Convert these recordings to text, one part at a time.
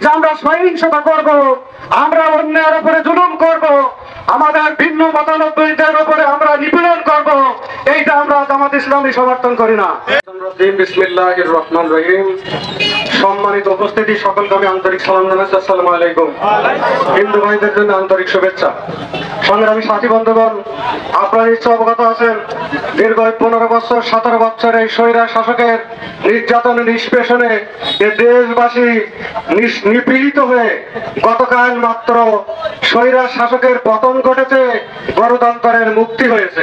যে আমরা সহিংসতা করব, আমরা অন্যের উপরে জুলুম করব, আমাদের ভিন্ন মতানবদের উপরে আমরা নিপীড়ন করব, এইটা আমরা জামাত ইসলামী সমর্থন করি না। বিসমিল্লাহির রহমানির রহিম। সম্মানিত উপস্থিতি, সকলকে আমি আন্তরিক সালাম জানাচ্ছি। আসসালামু আলাইকুম। হিন্দু ভাইদের জন্য আন্তরিক শুভেচ্ছা। সংগ্রামী সাথী বন্ধুগণ, আপনারা নিশ্চয় অবগত আছেন, দীর্ঘ 15 বছর 17 বছর এই স্বৈরা শাসকের নির্যাতন নিষ্পেষণে এ দেশবাসী নিপীড়িত হয়ে গতকাল মাত্র স্বৈরা শাসকের পতন ঘটেছে, গণতন্ত্রের মুক্তি হয়েছে।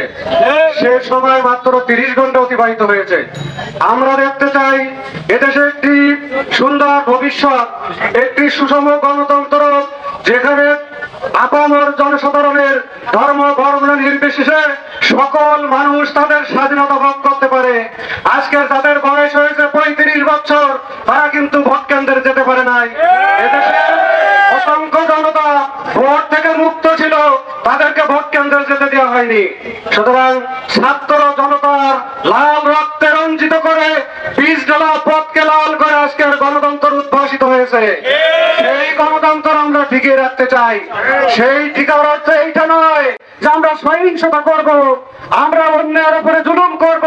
সে সময় মাত্র 30 ঘন্টা অতিবাহিত হয়েছে। আমরা দেখতে চাই এদেশে একটি সুন্দর ভবিষ্যৎ, একটি সুষম গণতন্ত্র, যেখানে আপামর জনসাধারণের ধর্ম বর্ণ নির্বিশেষে সকল মানুষ তাদের স্বাধীনতা ভোগ করতে পারে। আজকের তাদের বয়স হয়েছে 35 বছর, তারা কিন্তু ভোট কেন্দ্রে যেতে পারে নাই। এদেশে অসংখ্য জনতা ভোট থেকে মুক্ত ছিল, তাদেরকে ভোট কেন্দ্রে যেতে দেওয়া হয়নি। সুতরাং ছাত্র জনতার লাল রক্তে রঞ্জিত করে বীজ ঢালা পথকে লাল করে আজকের গণতন্ত্র উদ্ভাসিত হয়েছে। সেই গণতন্ত্র আমরা টিকিয়ে রাখতে চাই। সেই টিকার অর্থ এইটা নয় যে আমরা সহিংসতা করব, আমরা অন্যের উপরে জুলুম করব,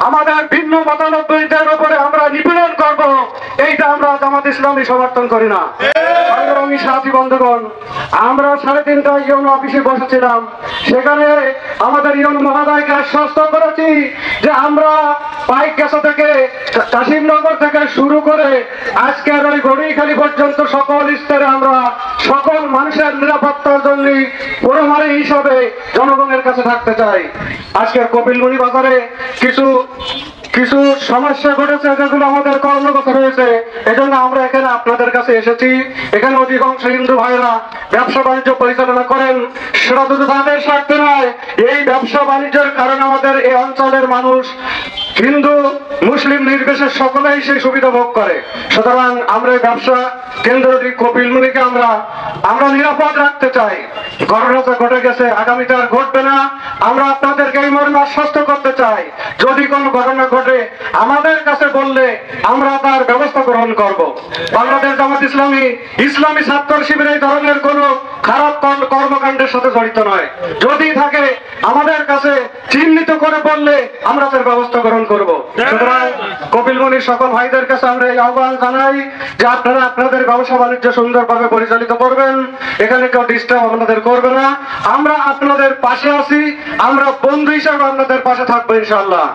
আমাদের ভিন্ন মতানবদের উপরে আমরা নিপীড়ন করব, এইটা আমরা জামাত ইসলামী সমর্থন করি না। সংগ্রামী সাথী বন্ধুগণ, আমরা 3:30টায় ইউনো অফিসে বসেছিলাম। সেখানে আমাদের ইউনো মহোদয়কে আশ্বস্ত করেছি যে আমরা পাইকগাছা থেকে, কাশিমনগর থেকে শুরু করে আজকের ওই গড়িখালি পর্যন্ত সকল স্তরে আমরা সকল মানুষের নিরাপত্তার জন্য প্রহরী হিসাবে জনগণের কাছে থাকতে চাই। আজকের কপিলমুনি বাজারে কিছু সমস্যা ঘটেছে, যেগুলো আমাদের কর্মগত রয়েছে। এজন্য আমরা এখানে আপনাদের কাছে এসেছি। এখানে অধিকাংশ হিন্দু ভাইরা ব্যবসা বাণিজ্য পরিচালনা করেন, সেটা শুধু তাদের স্বার্থে নয়, এই ব্যবসা বাণিজ্যের কারণে আমাদের এই অঞ্চলের মানুষ হিন্দু মুসলিম নির্বিশেষে সকলেই সেই সুবিধা ভোগ করে। সুতরাং আমরা এই ব্যবসা কেন্দ্রটি কপিলমুনিকে আমরা নিরাপদ রাখতে চাই। ঘটনা ঘটে গেছে, আগামীতে আর ঘটবে না। আমরা আপনাদেরকে এই মর্মে আশ্বস্ত করতে চাই, যদি কোনো ঘটনা ঘটে আমাদের কাছে বললে আমরা তার ব্যবস্থা গ্রহণ করব। বাংলাদেশ জামাত ইসলামী ছাত্র শিবির এই ধরনের কোনো খারাপ কর্মকাণ্ডের সাথে জড়িত নয়। যদি থাকে আমাদের কাছে চিহ্নিত করে বললে আমরা তার ব্যবস্থা গ্রহণ করব। সুতরাং কপিলমুনির সকল ভাইদের কাছে আমরা এই আহ্বান জানাই যে আপনারা আপনাদের ব্যবসা বাণিজ্য সুন্দরভাবে পরিচালিত করবেন, এখানে কেউ ডিস্টার্ব আপনাদের করবে না। আমরা আপনাদের পাশে আছি, আমরা বন্ধু হিসাবে আপনাদের পাশে থাকবো ইনশাআল্লাহ।